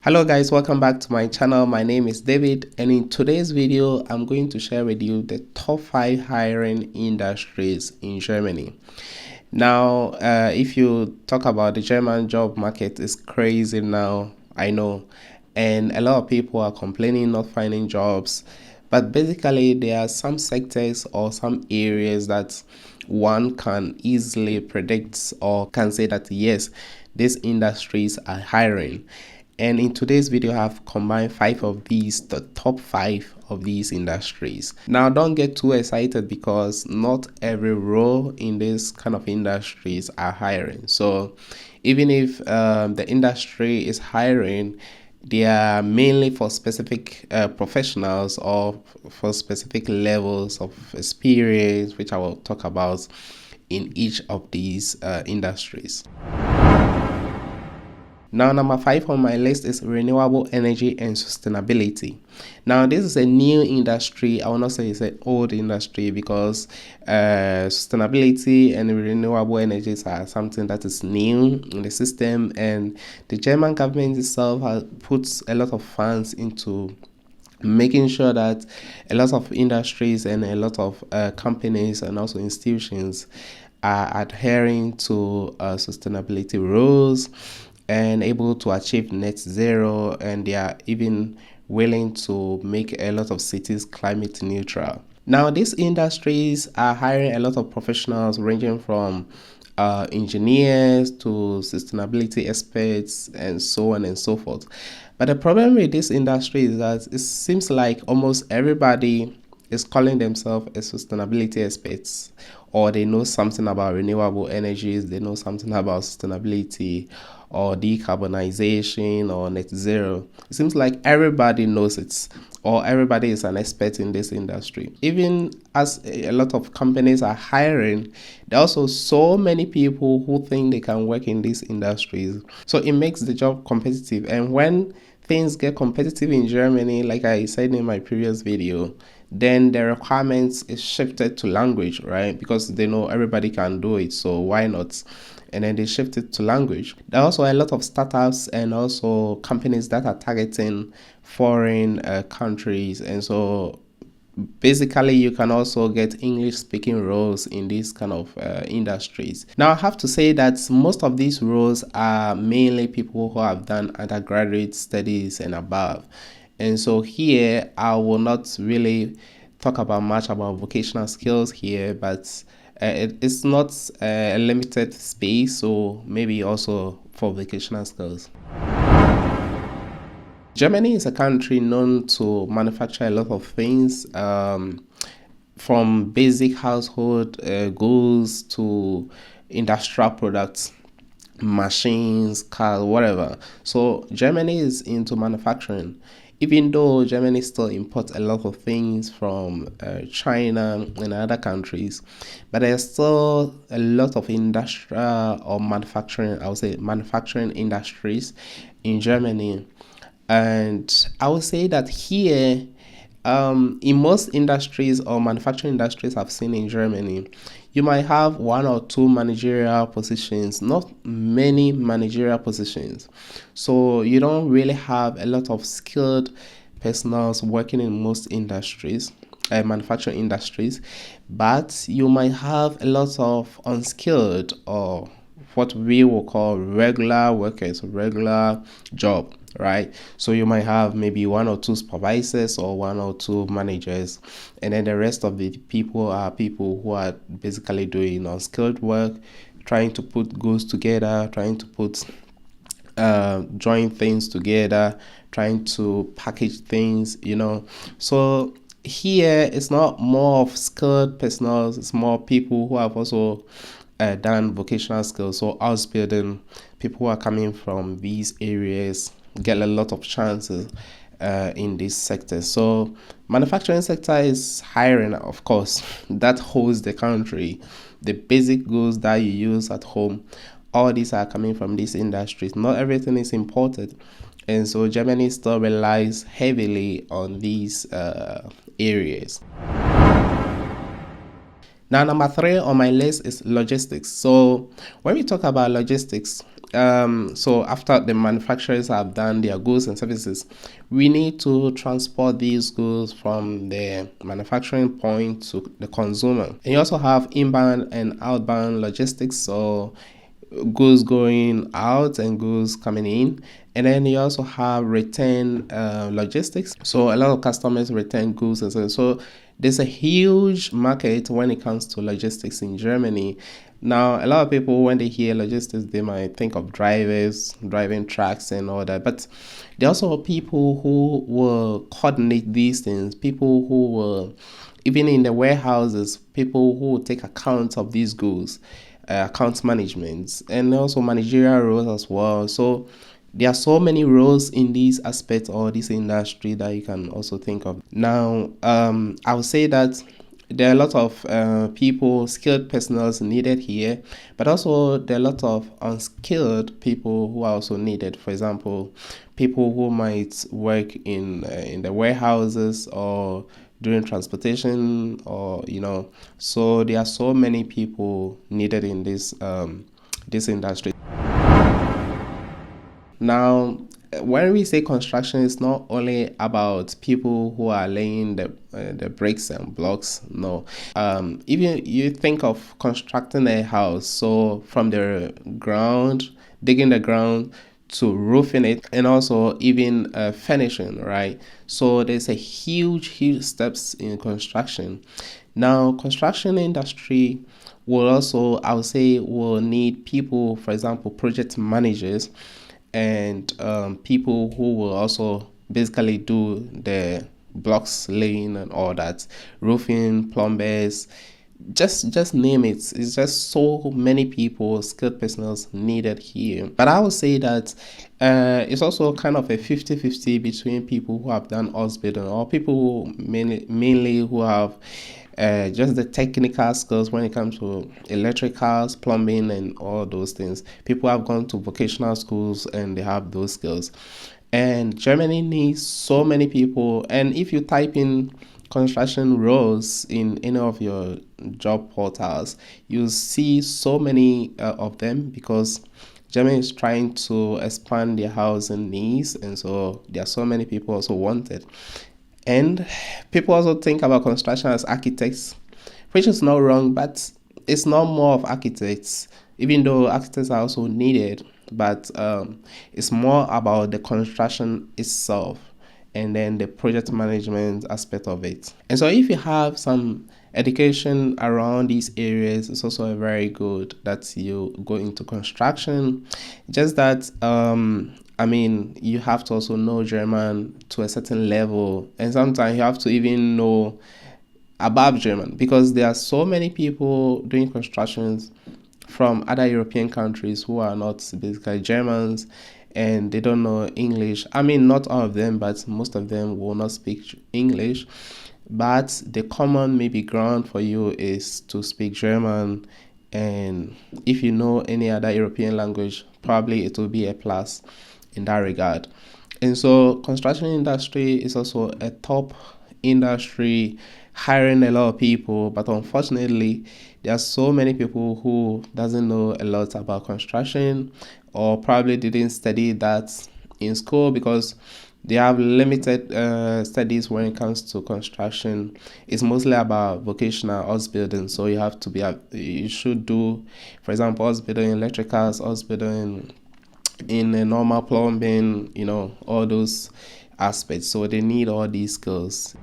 Hello guys, welcome back to my channel. My name is David, and in today's video I'm going to share with you the top 5 hiring industries in Germany. Now if you talk about the German job market, is crazy now, I know, and a lot of people are complaining not finding jobs, but basically there are some sectors or some areas that one can easily predict or can say that yes, these industries are hiring. And in today's video, I have combined the top 5 of these industries. Now, don't get too excited because not every role in this kind of industries are hiring. So even if the industry is hiring, they are mainly for specific professionals or for specific levels of experience, which I will talk about in each of these industries. Now, number 5 on my list is renewable energy and sustainability. Now, this is a new industry. I will not say it's an old industry because sustainability and renewable energies are something that is new in the system, and the German government itself has put a lot of funds into making sure that a lot of industries and a lot of companies and also institutions are adhering to sustainability rules and able to achieve net zero, and they are even willing to make a lot of cities climate neutral. Now, these industries are hiring a lot of professionals ranging from engineers to sustainability experts and so on and so forth. But the problem with this industry is that it seems like almost everybody is calling themselves a sustainability experts, or they know something about renewable energies, they know something about sustainability or decarbonization or net zero. It seems like everybody knows it, or everybody is an expert in this industry. Even as a lot of companies are hiring, there are also so many people who think they can work in these industries. So it makes the job competitive. And when things get competitive in Germany, like I said in my previous video, then the requirements is shifted to language, right? Because they know everybody can do it, so why not? And then they shift it to language. There are also a lot of startups and also companies that are targeting foreign countries, and so basically you can also get English speaking roles in these kind of industries. Now, I have to say that most of these roles are mainly people who have done undergraduate studies and above. And so here I will not really talk about much about vocational skills here, but it's not a limited space, so maybe also for vocational skills. Germany is a country known to manufacture a lot of things, from basic household goods to industrial products, machines, cars, whatever. So Germany is into manufacturing, even though Germany still imports a lot of things from China and other countries, but there's still a lot of industrial or manufacturing, I would say manufacturing industries in Germany. And I would say that here, in most industries or manufacturing industries I've seen in Germany, you might have 1 or 2 managerial positions, not many managerial positions. So you don't really have a lot of skilled personnel working in most industries, manufacturing industries, but you might have a lot of unskilled or what we will call regular workers, regular job, right? So you might have maybe 1 or 2 supervisors or 1 or 2 managers, and then the rest of the people are people who are basically doing unskilled work, trying to put goods together, trying to put join things together, trying to package things, So here it's not more of skilled personnel, it's more people who have also done vocational skills. So house building, people who are coming from these areas get a lot of chances in this sector. So manufacturing sector is hiring, of course. That holds the country. The basic goods that you use at home, all these are coming from these industries. Not everything is imported, and so Germany still relies heavily on these areas. Now, number 3 on my list is logistics. So when we talk about logistics, so after the manufacturers have done their goods and services, we need to transport these goods from the manufacturing point to the consumer. And you also have inbound and outbound logistics, so goods going out and goods coming in. And then you also have return logistics, so a lot of customers return goods and so there's a huge market when it comes to logistics in Germany. Now, a lot of people, when they hear logistics, they might think of drivers driving trucks and all that. But there are also people who will coordinate these things, people who will, even in the warehouses, people who will take account of these goods, account management, and also managerial roles as well. So there are so many roles in this aspect or this industry that you can also think of. Now, I would say that there are a lot of people, skilled personnel needed here, but also there are a lot of unskilled people who are also needed. For example, people who might work in the warehouses or doing transportation, or so there are so many people needed in this industry. Now, when we say construction, it's not only about people who are laying the bricks and blocks. No, even you think of constructing a house, so from the ground, digging the ground to roofing it, and also even finishing, right? So there's a huge steps in construction. Now, construction industry will also, I would say, will need people, for example, project managers, and people who will also basically do the blocks laying and all that, roofing, plumbers, just name it. It's just so many people, skilled personnel needed here. But I would say that it's also kind of a 50-50 between people who have done house building, or people who mainly who have just the technical skills when it comes to electricals, plumbing, and all those things. People have gone to vocational schools and they have those skills. And Germany needs so many people. And if you type in construction roles in any of your job portals, you see so many of them, because Germany is trying to expand their housing needs, and so there are so many people also wanted. And people also think about construction as architects, which is not wrong, but it's not more of architects, even though architects are also needed. But it's more about the construction itself and then the project management aspect of it. And so if you have some education around these areas, it's also very good that you go into construction. Just that you have to also know German to a certain level, and sometimes you have to even know above German, because there are so many people doing constructions from other European countries who are not basically Germans, and they don't know English. Not all of them, but most of them will not speak English. But the common maybe ground for you is to speak German, and if you know any other European language, probably it will be a plus in that regard. And so construction industry is also a top industry, hiring a lot of people, but unfortunately there are so many people who doesn't know a lot about construction, or probably didn't study that in school, because they have limited studies when it comes to construction. It's mostly about vocational house building, so you should do, for example, house building, electricals, house building, in a normal plumbing, all those aspects. So they need all these skills.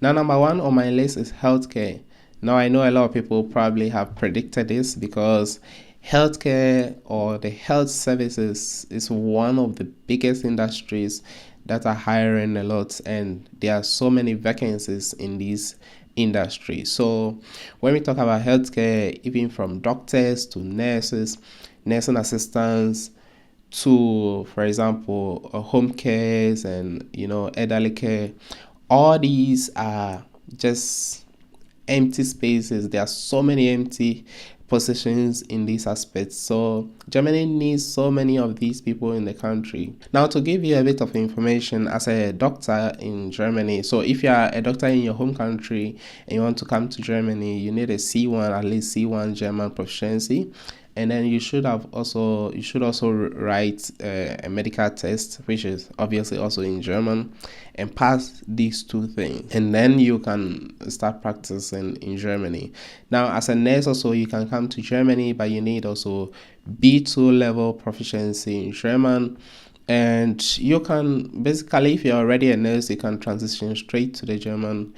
Now, number one on my list is healthcare. Now, I know a lot of people probably have predicted this, because healthcare or the health services is one of the biggest industries that are hiring a lot, and there are so many vacancies in this industry. So when we talk about healthcare, even from doctors to nurses, nursing assistants, to, for example, home cares and elderly care, all these are just empty spaces. There are so many empty positions in these aspects. So Germany needs so many of these people in the country. Now, to give you a bit of information, as a doctor in Germany, so if you are a doctor in your home country and you want to come to Germany, you need a C1, at least C1 German proficiency. and then you should also write a medical test, which is obviously also in German, and pass these two things, and then you can start practicing in Germany. Now, as a nurse, also you can come to Germany, but you need also B2 level proficiency in German. And you can basically, if you're already a nurse, you can transition straight to the German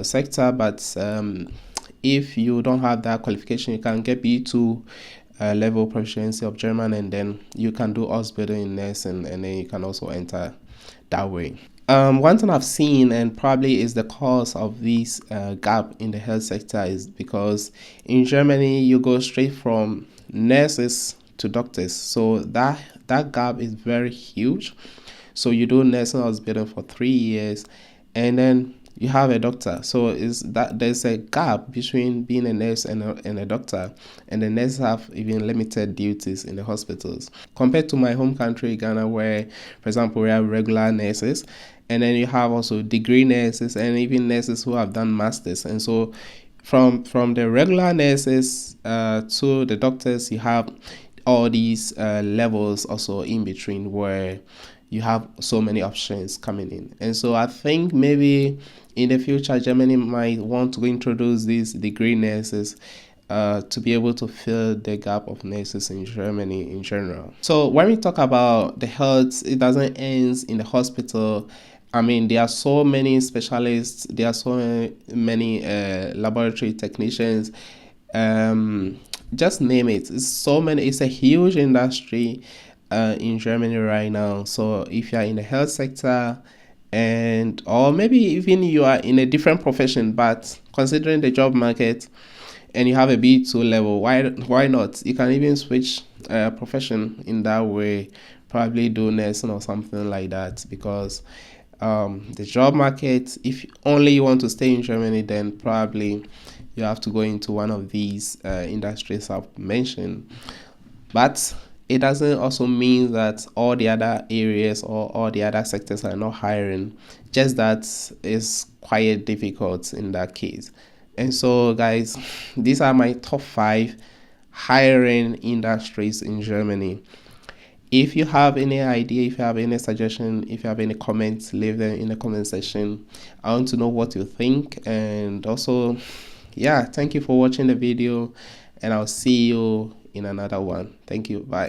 sector. But if you don't have that qualification, you can get B2 level proficiency of German, and then you can do Ausbildung in nursing, and then you can also enter that way. One thing I've seen, and probably is the cause of this gap in the health sector, is because in Germany you go straight from nurses to doctors, so that gap is very huge. So you do nursing hospital for 3 years, and then you have a doctor. So is that there's a gap between being a nurse and a doctor, and the nurses have even limited duties in the hospitals compared to my home country, Ghana, where, for example, we have regular nurses, and then you have also degree nurses and even nurses who have done masters. And so from the regular nurses to the doctors, you have all these levels also in between, where you have so many options coming in. And so I think maybe in the future Germany might want to introduce these degree nurses to be able to fill the gap of nurses in Germany in general. So when we talk about the health, it doesn't end in the hospital. I mean, there are so many specialists, there are so many laboratory technicians, just name it. It's so many. It's a huge industry in Germany right now. So if you are in the health sector, and or maybe even you are in a different profession, but considering the job market and you have a B2 level, why not? You can even switch profession in that way, probably do nursing or something like that, because the job market, if only you want to stay in Germany, then probably you have to go into one of these industries I've mentioned. But it doesn't also mean that all the other areas or all the other sectors are not hiring, just that it's quite difficult in that case. And so, guys, these are my top 5 hiring industries in Germany. If you have any idea, if you have any suggestion, if you have any comments, leave them in the comment section. I want to know what you think. And also, yeah, thank you for watching the video, and I'll see you in another one. Thank you. Bye.